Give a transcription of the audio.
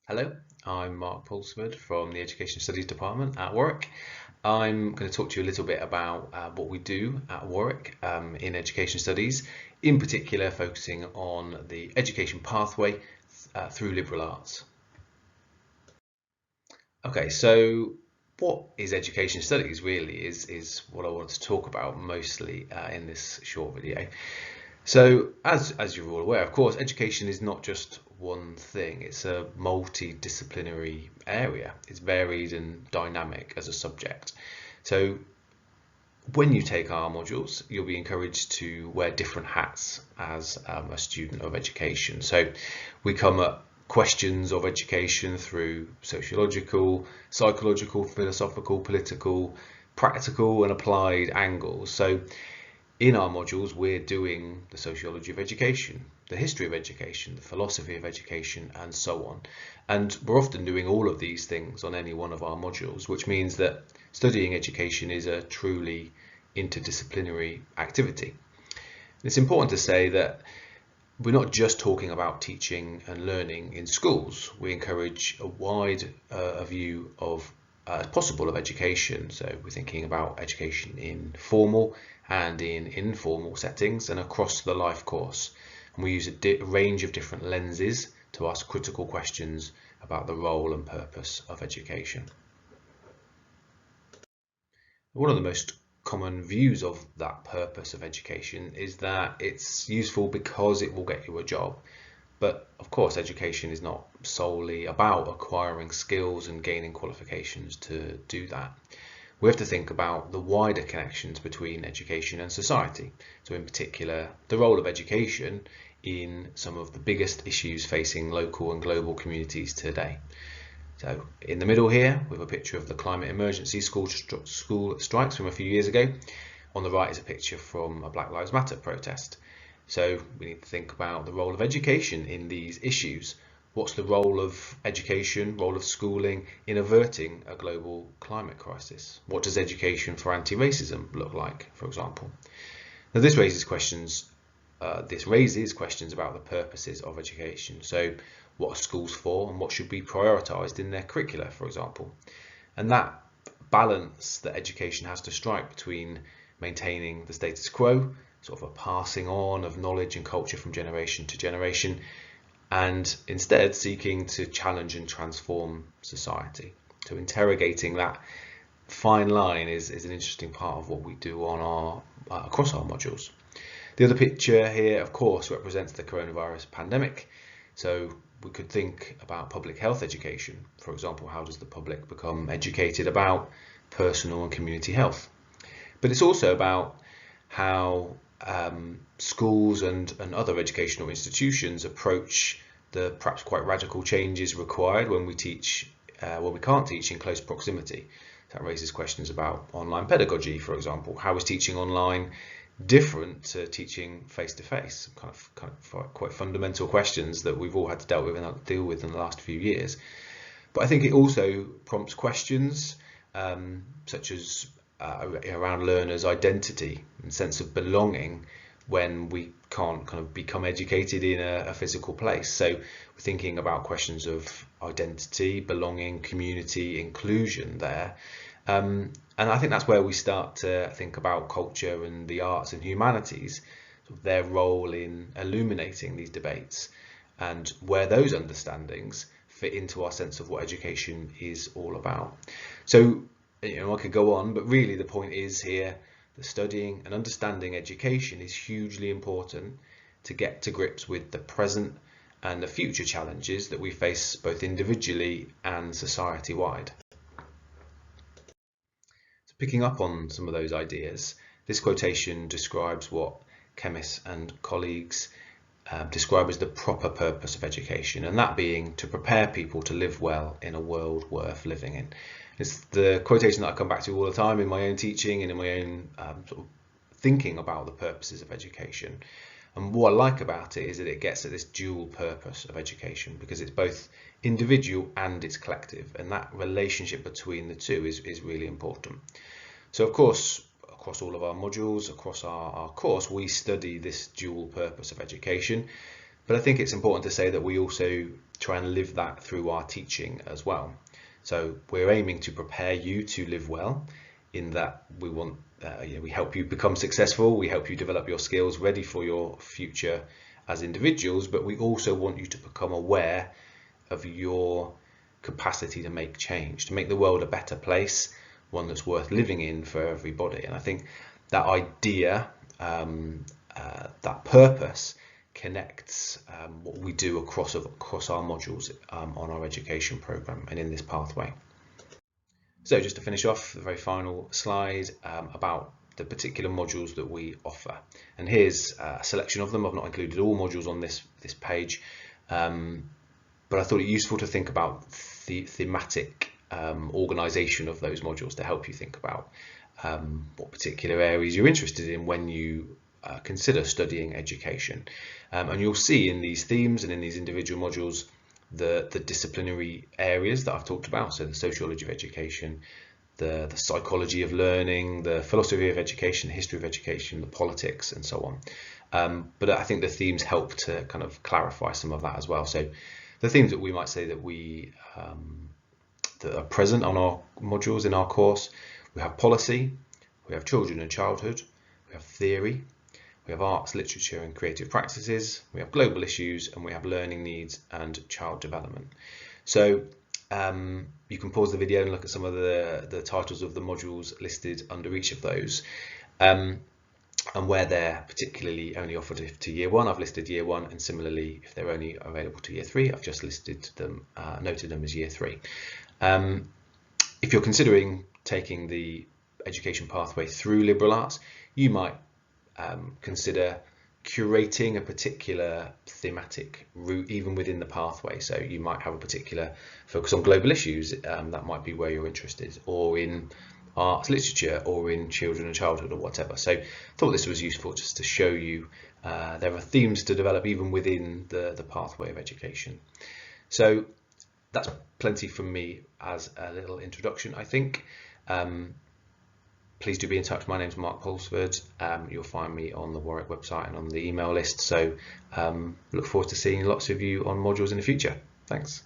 Hello, I'm Mark Pulsford from the Education Studies Department at Warwick. I'm going to talk to you a little bit about what we do at Warwick in Education Studies, in particular focusing on the education pathway through liberal arts. Okay, so what is Education Studies really is what I want to talk about mostly in this short video. So, as you're all aware, of course, education is not just one thing. It's a multidisciplinary area. It's varied and dynamic as a subject. So, when you take our modules, you'll be encouraged to wear different hats as a student of education. So, we come at questions of education through sociological, psychological, philosophical, political, practical, and applied angles. So, in our modules, we're doing the sociology of education, the history of education, the philosophy of education, and so on. And we're often doing all of these things on any one of our modules, which means that studying education is a truly interdisciplinary activity. It's important to say that we're not just talking about teaching and learning in schools. We encourage a wide view of as possible of education. So we're thinking about education in formal and in informal settings and across the life course. And we use a range of different lenses to ask critical questions about the role and purpose of education. One of the most common views of that purpose of education is that it's useful because it will get you a job. But of course, education is not solely about acquiring skills and gaining qualifications to do that. We have to think about the wider connections between education and society. So in particular, the role of education in some of the biggest issues facing local and global communities today. So in the middle here, we have a picture of the climate emergency school strikes from a few years ago. On the right is a picture from a Black Lives Matter protest. So we need to think about the role of education in these issues. What's the role of education, role of schooling in averting a global climate crisis? What does education for anti-racism look like, for example? Now this raises questions about the purposes of education. So what are schools for and what should be prioritised in their curricula, for example? And that balance that education has to strike between maintaining the status quo, sort of a passing on of knowledge and culture from generation to generation, and instead seeking to challenge and transform society. So interrogating that fine line is an interesting part of what we do on our across our modules. The other picture here, of course, represents the coronavirus pandemic. So we could think about public health education. For example, how does the public become educated about personal and community health? But it's also about how schools and other educational institutions approach the perhaps quite radical changes required when we teach, when we can't teach in close proximity. That raises questions about online pedagogy, for example. How is teaching online different to teaching face to face? Kind of quite fundamental questions that we've all had to deal with in the last few years. But I think it also prompts questions such as around learners' identity and sense of belonging when we can't kind of become educated in a physical place. So we're thinking about questions of identity, belonging, community, inclusion there. And I think that's where we start to think about culture and the arts and humanities, sort of their role in illuminating these debates and where those understandings fit into our sense of what education is all about. So, I could go on, but really the point is here that studying and understanding education is hugely important to get to grips with the present and the future challenges that we face both individually and society-wide. So picking up on some of those ideas, this quotation describes what chemists and colleagues describe as the proper purpose of education, and that being to prepare people to live well in a world worth living in. It's the quotation that I come back to all the time in my own teaching and in my own sort of thinking about the purposes of education. And what I like about it is that it gets at this dual purpose of education because it's both individual and it's collective, and that relationship between the two is really important. So of course, across all of our modules, across our course, we study this dual purpose of education. But I think it's important to say that we also try and live that through our teaching as well. So we're aiming to prepare you to live well, in that we want we help you become successful, we help you develop your skills ready for your future as individuals, but we also want you to become aware of your capacity to make change, to make the world a better place, one that's worth living in for everybody. And I think that idea, that purpose, connects what we do across our modules on our education program and in this pathway. So just to finish off, the very final slide about the particular modules that we offer. And here's a selection of them. I've not included all modules on this page, but I thought it useful to think about the thematic organisation of those modules to help you think about what particular areas you're interested in when you consider studying education. And you'll see in these themes and in these individual modules the disciplinary areas that I've talked about, so the sociology of education, the psychology of learning, the philosophy of education, the history of education, the politics, and so on. But I think the themes help to kind of clarify some of that as well. So the themes that we might say that that are present on our modules in our course: we have policy, we have children and childhood, we have theory, we have arts, literature and creative practices, we have global issues, and we have learning needs and child development. So you can pause the video and look at some of the titles of the modules listed under each of those, and where they're particularly only offered to year 1, I've listed year 1, and similarly if they're only available to year 3, I've just listed them, noted them as year 3. If you're considering taking the education pathway through liberal arts, you might consider curating a particular thematic route even within the pathway. So you might have a particular focus on global issues, that might be where you're interested, or in arts, literature, or in children and childhood, or whatever. So I thought this was useful just to show you there are themes to develop even within the pathway of education. So that's plenty from me as a little introduction, I think. Please do be in touch. My name's Mark Pulsford. You'll find me on the Warwick website and on the email list. So look forward to seeing lots of you on modules in the future. Thanks.